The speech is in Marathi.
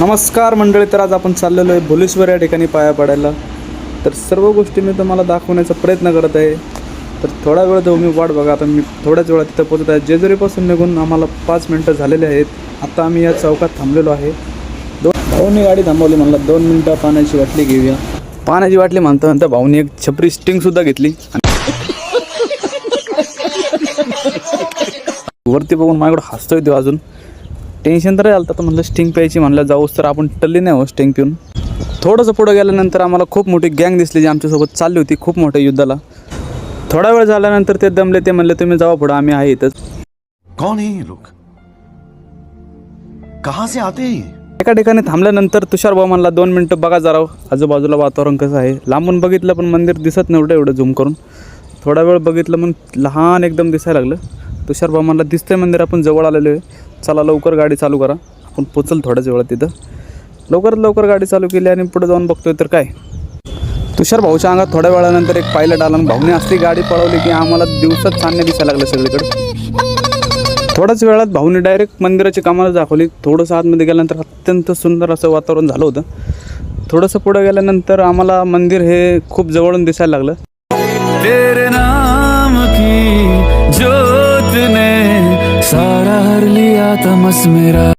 नमस्कार मंडळी, तर आज आपण चाललेलो आहे भोलेश्वर या ठिकाणी पाया पडायला. तर सर्व गोष्टी मी तुम्हाला दाखवण्याचा प्रयत्न करत आहे. तर थोडा वेळ तुम्ही वाट बघा. आता मी थोड्याच वेळात तिथं पोहोचत आहे. जेजुरीपासून निघून आम्हाला 5 मिनटं झालेले आहेत. आता आम्ही या चौकात थांबलेलो आहे. भाऊनी गाडी थांबवली. म्हणलं 2 मिनटं पाण्याची बाटली घेऊया. पाण्याची बाटली म्हणता भाऊनी एक छपरी स्टिंगसुद्धा घेतली. वरती बघून माझ्याकडं हसतोय तो. अजून टेन्शन तर आलं तर म्हणलं स्टिंग प्यायची. म्हणलं जाऊस तर आपण टल्ली नाही हो स्टिंग पिऊन. थोडंसं पुढं गेल्यानंतर आम्हाला खूप मोठी गँग दिसली जी आमच्यासोबत चालली होती खूप मोठ्या युद्धाला. थोडा वेळ झाल्यानंतर ते दमले. ते म्हणले तुम्ही जावा पुढं, आम्ही आहे इथंच. कौन है ये लोग? कहाँ से आते हैं? एका ठिकाणी थांबल्यानंतर तुषार भाऊ म्हणला 2 मिनटं बघा जरा आजूबाजूला वातावरण कसं आहे. लांबून बघितलं पण मंदिर दिसत नव्हतं एवढं झूम करून. थोडा वेळ बघितलं मग लहान एकदम दिसायला लागलं. तुषार भाऊ म्हणला दिसतंय मंदिर, आपण जवळ आलेलो आहे, चला लवकर गाडी चालू करा, आपण पोचल थोड्याच वेळात तिथं. लवकरात लवकर गाडी चालू केली आणि पुढे जाऊन बघतोय तर काय, तुषार भाऊच्या अंगात थोड्या वेळानंतर एक पायलट आला. भाऊने असली गाडी पळवली की आम्हाला दिवसात चांदणे दिसायला लागले सगळीकडे. थोड्याच वेळात भाऊने डायरेक्ट मंदिराची कमाल दाखवली. थोडंसं आतमध्ये गेल्यानंतर अत्यंत सुंदर असं वातावरण झालं होतं. थोडंसं पुढे गेल्यानंतर आम्हाला मंदिर हे खूप जवळून दिसायला लागलं. तेरे नाम की ज्योत ने सारा हर लिया तमस मेरा.